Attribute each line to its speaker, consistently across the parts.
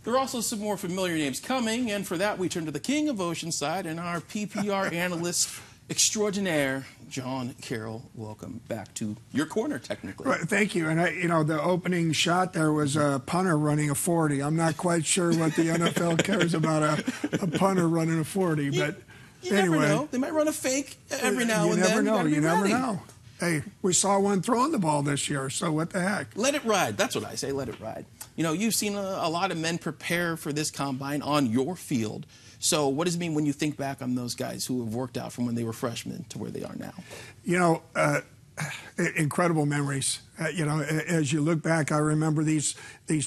Speaker 1: There are also some more familiar names coming, and for that we turn to the king of Oceanside and our PPR analyst extraordinaire, John Carroll. Welcome back to your corner, technically.
Speaker 2: Right, thank you. And the opening shot there was a punter running a 40. I'm not quite sure what the NFL cares about a punter running a 40, but
Speaker 1: you
Speaker 2: anyway,
Speaker 1: never know. They might run a fake every now and then.
Speaker 2: You never know. Hey, we saw one throwing the ball this year, so what the heck?
Speaker 1: Let it ride. That's what I say. Let it ride. You know, you've seen a lot of men prepare for this combine on your field. So what does it mean when you think back on those guys who have worked out from when they were freshmen to where they are now?
Speaker 2: You know, incredible memories. As you look back, I remember these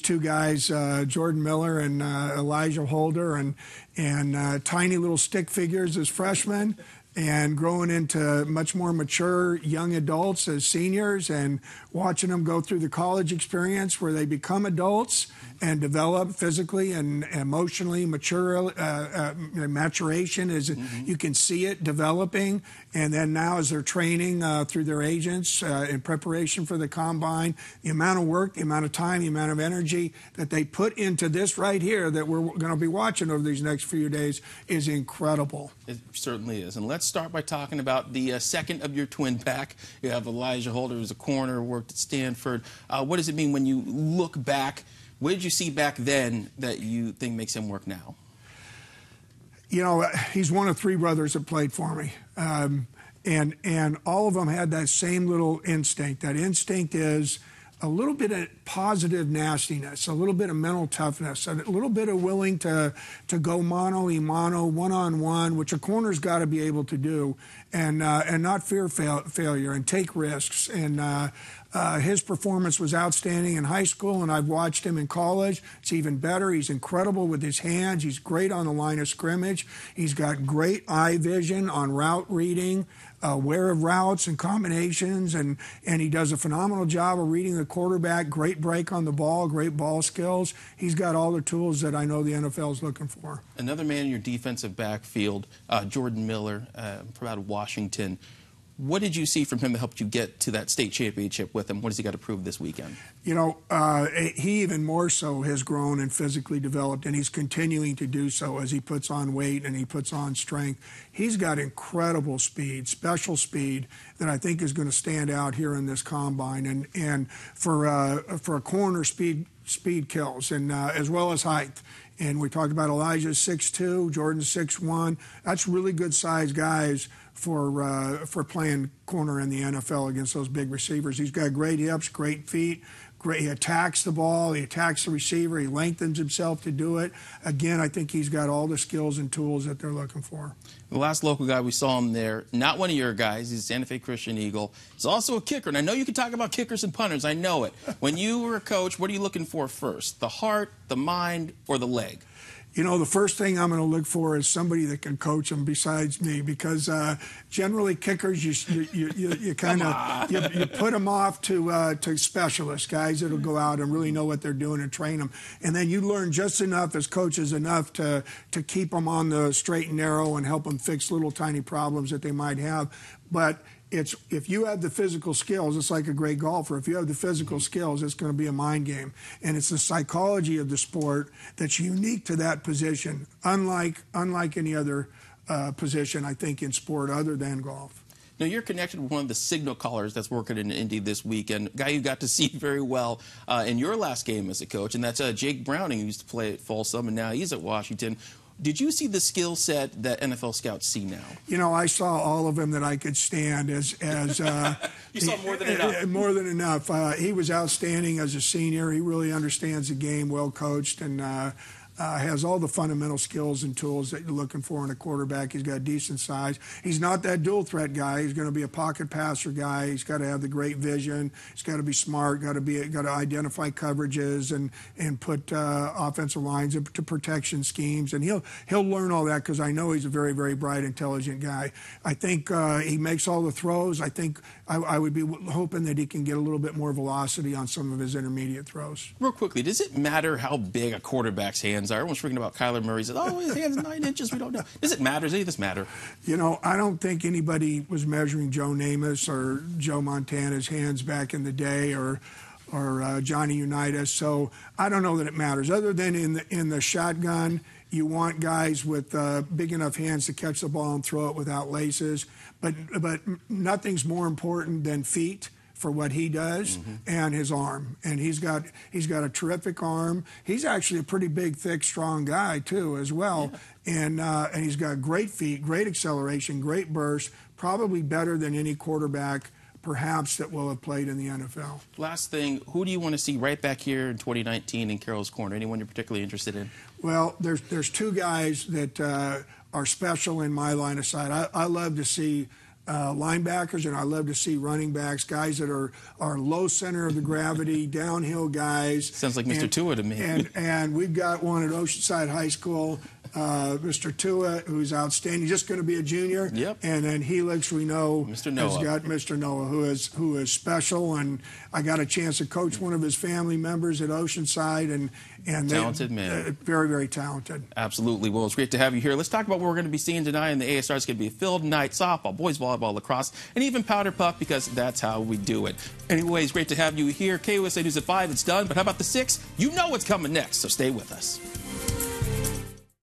Speaker 2: two guys, Jordan Miller and Elijah Holder, and tiny little stick figures as freshmen, and growing into much more mature young adults as seniors, and watching them go through the college experience where they become adults and develop physically and emotionally. Maturation is you can see it developing, and then now as they're training through their agents in preparation for the combine, the amount of work, the amount of time, the amount of energy that they put into this right here that we're going to be watching over these next few days is incredible.
Speaker 1: It certainly is. And let's start by talking about the second of your twin pack. You have Elijah Holder, who's a corner, worked at Stanford. What does it mean when you look back? What did you see back then that you think makes him work now?
Speaker 2: You know, he's one of three brothers that played for me. And all of them had that same little instinct. That instinct is a little bit of positive nastiness, a little bit of mental toughness, a little bit of willing to go mano-a-mano, one-on-one, which a corner's got to be able to do, and not fear failure and take risks. And his performance was outstanding in high school, and I've watched him in college. It's even better. He's incredible with his hands. He's great on the line of scrimmage. He's got great eye vision on route reading, aware of routes and combinations, and he does a phenomenal job of reading the quarterback. Great break on the ball, great ball skills. He's got all the tools that I know the NFL is looking for.
Speaker 1: Another man in your defensive backfield, Jordan Miller, from out of Washington. What did you see from him that helped you get to that state championship with him? What has he got to prove this weekend?
Speaker 2: You know, he even more so has grown and physically developed, and he's continuing to do so as he puts on weight and he puts on strength. He's got incredible speed, special speed, that I think is going to stand out here in this combine. And for a corner, speed kills, and as well as height. And we talked about Elijah's 6'2", Jordan's 6'1". That's really good size guys for playing corner in the NFL against those big receivers. He's got great hips, great feet. Great. He attacks the ball. He attacks the receiver. He lengthens himself to do it. Again, I think he's got all the skills and tools that they're looking for.
Speaker 1: The last local guy we saw him there, not one of your guys. He's a Santa Fe Christian Eagle. He's also a kicker. And I know you can talk about kickers and punters. I know it. When you were a coach, what are you looking for first? The heart, the mind, or the leg?
Speaker 2: You know, the first thing I'm going to look for is somebody that can coach them besides me, because generally kickers, you kind of you put them off to specialists, guys that'll go out and really know what they're doing and train them, and then you learn just enough as coaches enough to keep them on the straight and narrow and help them fix little tiny problems that they might have. But if you have the physical skills, it's like a great golfer. If you have the physical skills, it's going to be a mind game. And it's the psychology of the sport that's unique to that position, unlike any other position, I think, in sport other than golf.
Speaker 1: Now, you're connected with one of the signal callers that's working in Indy this weekend, a guy you got to see very well in your last game as a coach, and that's Jake Browning, who used to play at Folsom, and now he's at Washington. Did you see the skill set that NFL scouts see now?
Speaker 2: You know, I saw all of them that I could stand
Speaker 1: you saw more than enough.
Speaker 2: More than enough. He was outstanding as a senior. He really understands the game, well coached, and has all the fundamental skills and tools that you're looking for in a quarterback. He's got decent size. He's not that dual threat guy. He's going to be a pocket passer guy. He's got to have the great vision. He's got to be smart. Got to identify coverages and put offensive lines into protection schemes. And he'll learn all that, because I know he's a very, very bright, intelligent guy. I think he makes all the throws. I think I would be hoping that he can get a little bit more velocity on some of his intermediate throws.
Speaker 1: Real quickly, does it matter how big a quarterback's hands are? Everyone's freaking about Kyler Murray. He says, oh, his hand's 9 inches. We don't know. Does it matter? Does any of this matter?
Speaker 2: You know, I don't think anybody was measuring Joe Namath or Joe Montana's hands back in the day, or Johnny Unitas. So I don't know that it matters. Other than in the shotgun, you want guys with big enough hands to catch the ball and throw it without laces. But nothing's more important than feet for what he does, and his arm. And he's got a terrific arm. He's actually a pretty big, thick, strong guy too, as well. Yeah. And he's got great feet, great acceleration, great burst. Probably better than any quarterback, perhaps, that will have played in the NFL.
Speaker 1: Last thing, who do you want to see right back here in 2019 in Carroll's corner? Anyone you're particularly interested in?
Speaker 2: Well, there's two guys that are special in my line of sight. I love to see linebackers, and I love to see running backs, guys that are low center of the gravity, downhill guys.
Speaker 1: Sounds like Mr. Tua to me.
Speaker 2: And we've got one at Oceanside High School, Mr. Tua, who's outstanding. Just going to be a junior.
Speaker 1: Yep.
Speaker 2: And then Helix, we know,
Speaker 1: Mr. Noah.
Speaker 2: has got Mr. Noah, who is special. And I got a chance to coach one of his family members at Oceanside, and
Speaker 1: talented man.
Speaker 2: Very, very talented.
Speaker 1: Absolutely. Well, it's great to have you here. Let's talk about what we're going to be seeing tonight in the ASR. It's going to be a filled night: softball, boys volleyball, lacrosse, and even powder puff, because that's how we do it. Anyways, great to have you here. KUSA News at 5, it's done. But how about the 6? You know what's coming next, so stay with us.